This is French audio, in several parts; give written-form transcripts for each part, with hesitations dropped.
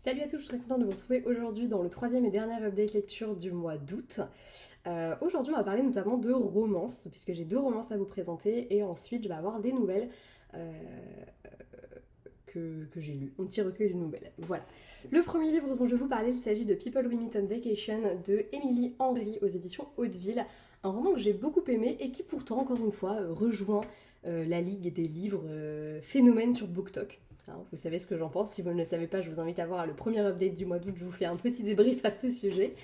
Salut à tous, je suis très contente de vous retrouver aujourd'hui dans le troisième et dernier update lecture du mois d'août. Aujourd'hui on va parler notamment de romances, puisque j'ai deux romances à vous présenter et ensuite je vais avoir des nouvelles euh, que j'ai lues, un petit recueil de nouvelles. Voilà. Le premier livre dont je vais vous parler, il s'agit de People We Meet on Vacation de Émilie Henry aux éditions Hauteville. Un roman que j'ai beaucoup aimé et qui pourtant, encore une fois, rejoint la ligue des livres phénomènes sur BookTok. Hein, vous savez ce que j'en pense, si vous ne le savez pas, je vous invite à voir le premier update du mois d'août, je vous fais un petit débrief à ce sujet.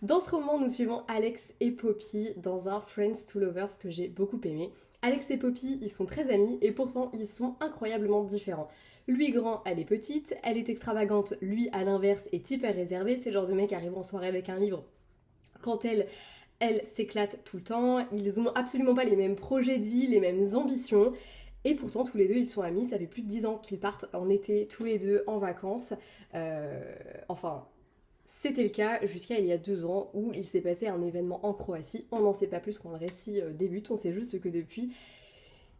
Dans ce roman, nous suivons Alex et Poppy dans un Friends to Lovers que j'ai beaucoup aimé. Alex et Poppy, ils sont très amis et pourtant ils sont incroyablement différents. Lui grand, elle est petite, elle est extravagante, lui à l'inverse est hyper réservé, c'est le genre de mec qui arrive en soirée avec un livre. Quand elle s'éclate tout le temps, ils n'ont absolument pas les mêmes projets de vie, les mêmes ambitions. Et pourtant, tous les deux, ils sont amis. Ça fait plus de 10 ans qu'ils partent en été, tous les deux, en vacances. Enfin, c'était le cas jusqu'à il y a 2 ans, où il s'est passé un événement en Croatie. On n'en sait pas plus quand le récit débute. On sait juste que depuis,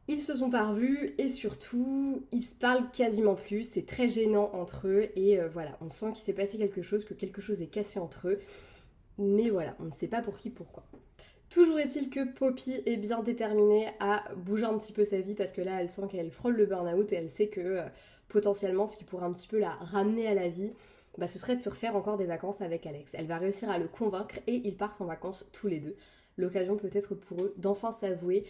ils se sont pas revus. Et surtout, ils se parlent quasiment plus. C'est très gênant entre eux. Et voilà, on sent qu'il s'est passé quelque chose, que quelque chose est cassé entre eux. Mais voilà, on ne sait pas pour qui, pourquoi. Toujours est-il que Poppy est bien déterminée à bouger un petit peu sa vie parce que là elle sent qu'elle frôle le burn-out et elle sait que potentiellement ce qui pourrait un petit peu la ramener à la vie, bah, ce serait de se refaire encore des vacances avec Alex. Elle va réussir à le convaincre et ils partent en vacances tous les deux. L'occasion peut-être pour eux d'enfin s'avouer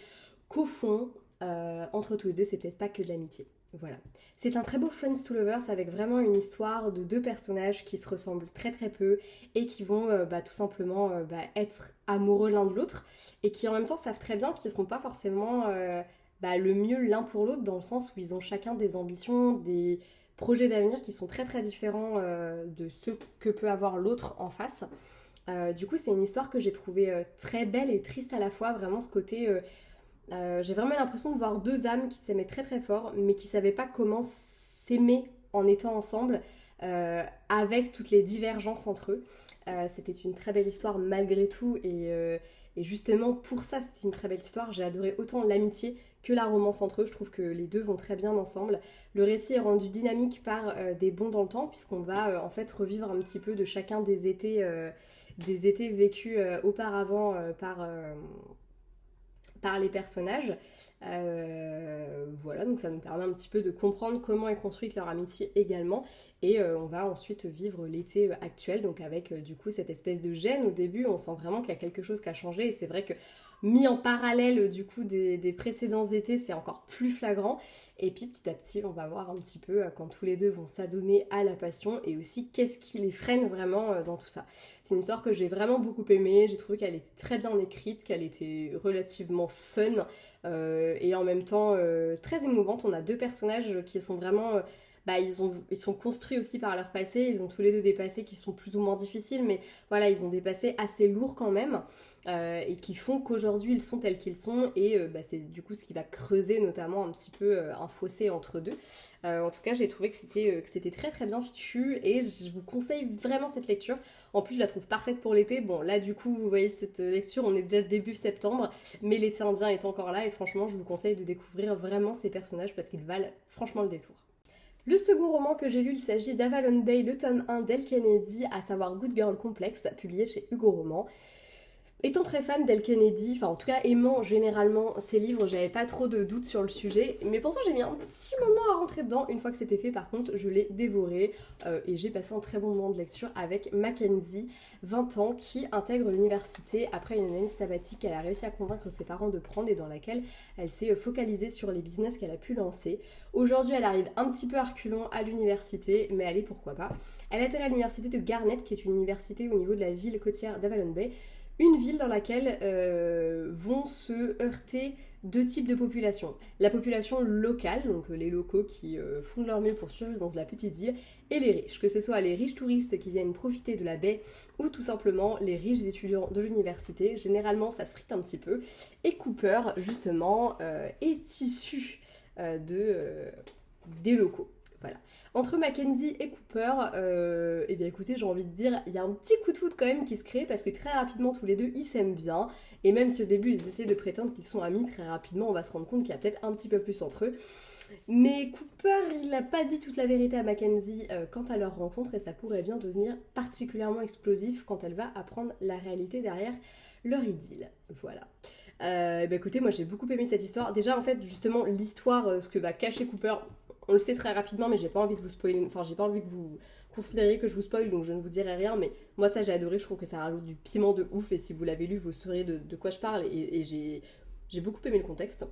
qu'au fond, entre tous les deux, c'est peut-être pas que de l'amitié. Voilà. C'est un très beau Friends to Lovers avec vraiment une histoire de deux personnages qui se ressemblent très très peu et qui vont tout simplement être amoureux l'un de l'autre et qui en même temps savent très bien qu'ils ne sont pas forcément le mieux l'un pour l'autre dans le sens où ils ont chacun des ambitions, des projets d'avenir qui sont très très différents de ceux que peut avoir l'autre en face. Du coup, c'est une histoire que j'ai trouvée très belle et triste à la fois, vraiment ce côté... j'ai vraiment l'impression de voir deux âmes qui s'aimaient très très fort, mais qui savaient pas comment s'aimer en étant ensemble, avec toutes les divergences entre eux. C'était une très belle histoire malgré tout, et justement pour ça c'était une très belle histoire. J'ai adoré autant l'amitié que la romance entre eux, je trouve que les deux vont très bien ensemble. Le récit est rendu dynamique par des bonds dans le temps, puisqu'on va en fait revivre un petit peu de chacun des étés vécus auparavant par les personnages. Voilà, donc ça nous permet un petit peu de comprendre comment est construite leur amitié également. Et on va ensuite vivre l'été actuel, donc avec du coup cette espèce de gêne au début. On sent vraiment qu'il y a quelque chose qui a changé et c'est vrai que mis en parallèle du coup des précédents étés, c'est encore plus flagrant. Et puis petit à petit, on va voir un petit peu quand tous les deux vont s'adonner à la passion et aussi qu'est-ce qui les freine vraiment dans tout ça. C'est une histoire que j'ai vraiment beaucoup aimée, j'ai trouvé qu'elle était très bien écrite, qu'elle était relativement fun et en même temps très émouvante. On a deux personnages qui sont vraiment... ils sont construits aussi par leur passé, ils ont tous les deux des passés qui sont plus ou moins difficiles, mais voilà, ils ont des passés assez lourds quand même, et qui font qu'aujourd'hui ils sont tels qu'ils sont, et c'est du coup ce qui va creuser notamment un petit peu un fossé entre deux. En tout cas, j'ai trouvé que c'était très très bien fichu, et je vous conseille vraiment cette lecture. En plus, je la trouve parfaite pour l'été. Bon, là du coup, vous voyez cette lecture, on est déjà début septembre, mais l'été indien est encore là, et franchement, je vous conseille de découvrir vraiment ces personnages parce qu'ils valent franchement le détour. Le second roman que j'ai lu, il s'agit d'Avalon Bay, le tome 1 d'Elle Kennedy, à savoir Good Girl Complex, publié chez Hugo Roman. Étant très fan d'Elle Kennedy, enfin en tout cas aimant généralement ses livres, j'avais pas trop de doutes sur le sujet, mais pourtant j'ai mis un petit moment à rentrer dedans. Une fois que c'était fait, par contre, je l'ai dévoré et j'ai passé un très bon moment de lecture avec Mackenzie, 20 ans, qui intègre l'université après une année sabbatique qu'elle a réussi à convaincre ses parents de prendre et dans laquelle elle s'est focalisée sur les business qu'elle a pu lancer. Aujourd'hui, elle arrive un petit peu à reculons à l'université, mais allez, pourquoi pas. Elle atterrit à l'université de Garnet, qui est une université au niveau de la ville côtière d'Avalon Bay, une ville dans laquelle vont se heurter deux types de populations. La population locale, donc les locaux qui font de leur mieux pour survivre dans la petite ville, et les riches, que ce soit les riches touristes qui viennent profiter de la baie, ou tout simplement les riches étudiants de l'université. Généralement, ça se frite un petit peu. Et Cooper, justement, est issu des locaux. Voilà. Entre Mackenzie et Cooper, eh bien écoutez, j'ai envie de dire, il y a un petit coup de foudre quand même qui se crée parce que très rapidement, tous les deux, ils s'aiment bien. Et même si au début, ils essaient de prétendre qu'ils sont amis, très rapidement, on va se rendre compte qu'il y a peut-être un petit peu plus entre eux. Mais Cooper, il n'a pas dit toute la vérité à Mackenzie quant à leur rencontre et ça pourrait bien devenir particulièrement explosif quand elle va apprendre la réalité derrière leur idylle. Voilà. Bah écoutez, moi j'ai beaucoup aimé cette histoire. Déjà, en fait, justement, l'histoire, ce que va cacher Cooper, on le sait très rapidement, mais j'ai pas envie de vous spoiler. Enfin, j'ai pas envie que vous considériez que je vous spoil, donc je ne vous dirai rien. Mais moi, ça j'ai adoré. Je trouve que ça rajoute du piment de ouf. Et si vous l'avez lu, vous saurez de quoi je parle. Et j'ai beaucoup aimé le contexte.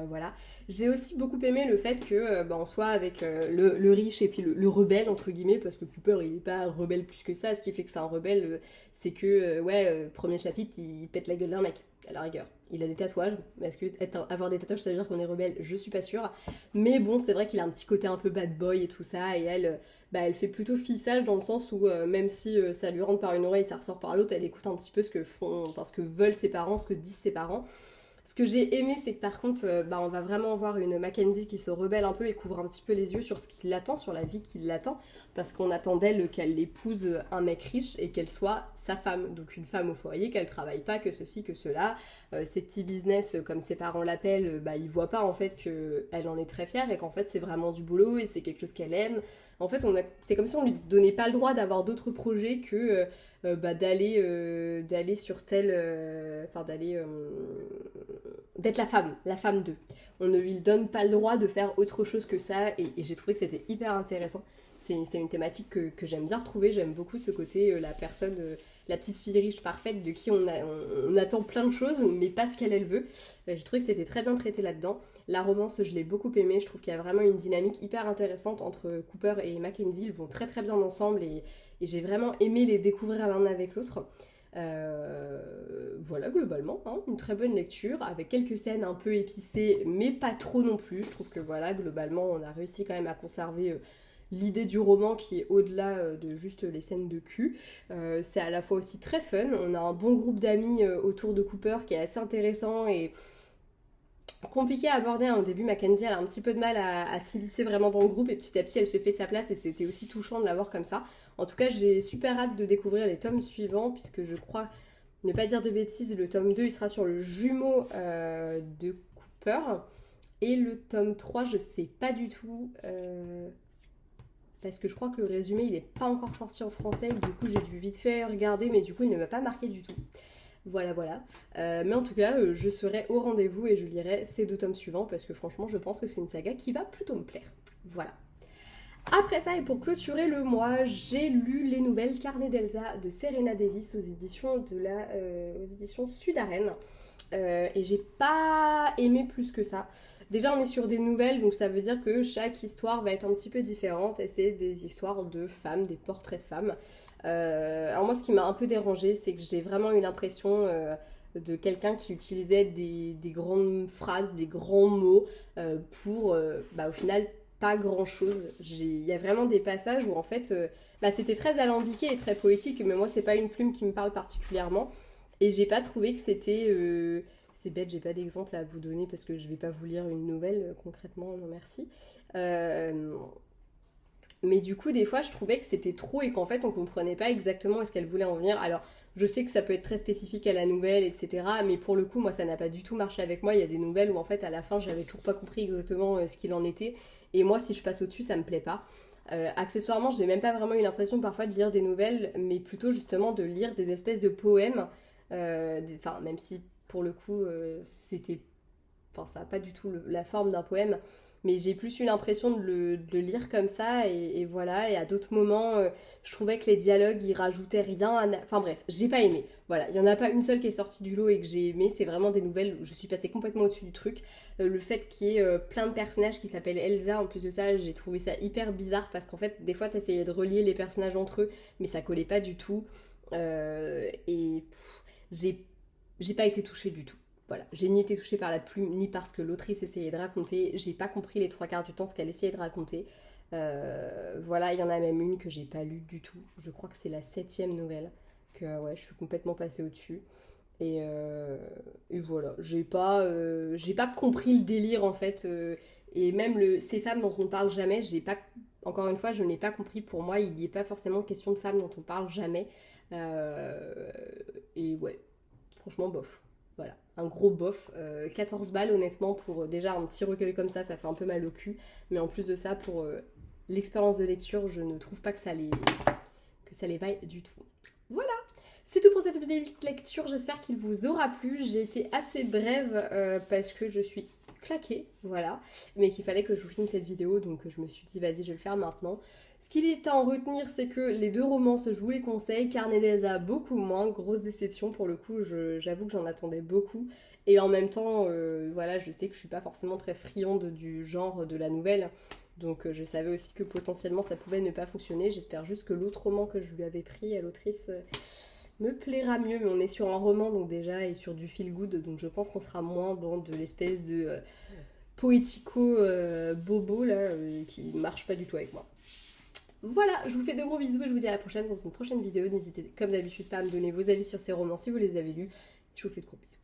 Voilà. J'ai aussi beaucoup aimé le fait que on soit avec le riche et puis le rebelle entre guillemets parce que Cooper il est pas rebelle plus que ça. Ce qui fait que c'est un rebelle, c'est que premier chapitre il pète la gueule d'un mec à la rigueur. Il a des tatouages. Est-ce que avoir des tatouages ça veut dire qu'on est rebelle? Je suis pas sûre. Mais bon, c'est vrai qu'il a un petit côté un peu bad boy et tout ça. Et elle, elle fait plutôt fille sage dans le sens où même si ça lui rentre par une oreille, ça ressort par l'autre, elle écoute un petit peu ce que font, enfin, ce que veulent ses parents, ce que disent ses parents. Ce que j'ai aimé, c'est que par contre, on va vraiment voir une Mackenzie qui se rebelle un peu et couvre un petit peu les yeux sur ce qui l'attend, sur la vie qui l'attend, parce qu'on attend d'elle qu'elle épouse un mec riche et qu'elle soit sa femme, donc une femme au foyer, qu'elle travaille pas, que ceci, que cela. Ses petits business, comme ses parents l'appellent, ils voient pas en fait qu'elle en est très fière et qu'en fait c'est vraiment du boulot et c'est quelque chose qu'elle aime. En fait, c'est comme si on lui donnait pas le droit d'avoir d'autres projets que d'aller sur tel d'être la femme d'eux. On ne lui donne pas le droit de faire autre chose que ça et j'ai trouvé que c'était hyper intéressant. C'est une thématique que j'aime bien retrouver. J'aime beaucoup ce côté la personne la petite fille riche parfaite de qui on attend plein de choses mais pas ce qu'elle veut. J'ai trouvé que c'était très bien traité là-dedans. La romance, je l'ai beaucoup aimée. Je trouve qu'il y a vraiment une dynamique hyper intéressante entre Cooper et Mackenzie. Ils vont très très bien ensemble et j'ai vraiment aimé les découvrir l'un avec l'autre. Voilà, globalement, hein, une très bonne lecture avec quelques scènes un peu épicées, mais pas trop non plus. Je trouve que voilà, globalement, on a réussi quand même à conserver l'idée du roman qui est au-delà de juste les scènes de cul. C'est à la fois aussi très fun. On a un bon groupe d'amis autour de Cooper qui est assez intéressant et compliqué à aborder. Au début, Mackenzie elle a un petit peu de mal à s'immiscer vraiment dans le groupe et petit à petit elle se fait sa place et c'était aussi touchant de la voir comme ça. En tout cas, j'ai super hâte de découvrir les tomes suivants puisque je crois, ne pas dire de bêtises, le tome 2 il sera sur le jumeau de Cooper et le tome 3 je sais pas du tout parce que je crois que le résumé il est pas encore sorti en français et du coup j'ai dû vite fait regarder mais du coup il ne m'a pas marqué du tout. Voilà, voilà. Mais en tout cas, je serai au rendez-vous et je lirai ces deux tomes suivants parce que franchement, je pense que c'est une saga qui va plutôt me plaire. Voilà. Après ça, et pour clôturer le mois, j'ai lu les nouvelles Carnet d'Elsa de Serena Davis aux éditions aux éditions Sud-Arène. Et j'ai pas aimé plus que ça. Déjà, on est sur des nouvelles, donc ça veut dire que chaque histoire va être un petit peu différente. Et c'est des histoires de femmes, des portraits de femmes. Alors moi, ce qui m'a un peu dérangée, c'est que j'ai vraiment eu l'impression de quelqu'un qui utilisait des grandes phrases, des grands mots pour, au final, pas grand-chose. Il y a vraiment des passages où, en fait, c'était très alambiqué et très poétique, mais moi, c'est pas une plume qui me parle particulièrement. Et j'ai pas trouvé que c'était... c'est bête, j'ai pas d'exemple à vous donner parce que je vais pas vous lire une nouvelle concrètement, non merci. Mais du coup, des fois, je trouvais que c'était trop et qu'en fait, on comprenait pas exactement où est-ce qu'elle voulait en venir. Alors, je sais que ça peut être très spécifique à la nouvelle, etc. Mais pour le coup, moi, ça n'a pas du tout marché avec moi. Il y a des nouvelles où, en fait, à la fin, j'avais toujours pas compris exactement ce qu'il en était. Et moi, si je passe au-dessus, ça me plaît pas. Accessoirement, je n'ai même pas vraiment eu l'impression parfois de lire des nouvelles, mais plutôt justement de lire des espèces de poèmes. Enfin, même si pour le coup, c'était... Enfin, ça n'a pas du tout la forme d'un poème, mais j'ai plus eu l'impression de le lire comme ça, et voilà. Et à d'autres moments, je trouvais que les dialogues, ils rajoutaient rien. Enfin bref, j'ai pas aimé. Voilà, il n'y en a pas une seule qui est sortie du lot et que j'ai aimé. C'est vraiment des nouvelles où je suis passée complètement au-dessus du truc. Le fait qu'il y ait plein de personnages qui s'appellent Elsa, en plus de ça, j'ai trouvé ça hyper bizarre parce qu'en fait, des fois, t'essayais de relier les personnages entre eux, mais ça collait pas du tout. J'ai pas été touchée du tout. Voilà, j'ai ni été touchée par la plume, ni parce que l'autrice essayait de raconter. J'ai pas compris les trois quarts du temps ce qu'elle essayait de raconter. Voilà, il y en a même une que j'ai pas lue du tout. Je crois que c'est la 7e nouvelle. Que ouais, je suis complètement passée au-dessus. Et voilà, j'ai pas compris le délire en fait. Et même ces femmes dont on ne parle jamais, j'ai pas, encore une fois, je n'ai pas compris. Pour moi, il n'y est pas forcément question de femmes dont on parle jamais. Et ouais, franchement, bof. Voilà, un gros bof. 14 balles, honnêtement, pour déjà un petit recueil comme ça fait un peu mal au cul. Mais en plus de ça, pour l'expérience de lecture, je ne trouve pas que ça les vaille du tout. Voilà, c'est tout pour cette petite lecture. J'espère qu'il vous aura plu. J'ai été assez brève parce que je suis claquée, voilà. Mais qu'il fallait que je vous filme cette vidéo, donc je me suis dit, vas-y, je vais le faire maintenant. Ce qu'il est à en retenir, c'est que les 2 romances, je vous les conseille. Carnet d'Elsa, beaucoup moins. Grosse déception pour le coup, j'avoue que j'en attendais beaucoup. Et en même temps, voilà, je sais que je suis pas forcément très friande du genre de la nouvelle. Donc je savais aussi que potentiellement ça pouvait ne pas fonctionner. J'espère juste que l'autre roman que je lui avais pris à l'autrice me plaira mieux. Mais on est sur un roman donc déjà et sur du feel good. Donc je pense qu'on sera moins dans de l'espèce de poético bobo là qui marche pas du tout avec moi. Voilà, je vous fais de gros bisous et je vous dis à la prochaine dans une prochaine vidéo. N'hésitez comme d'habitude pas à me donner vos avis sur ces romans si vous les avez lus. Je vous fais de gros bisous.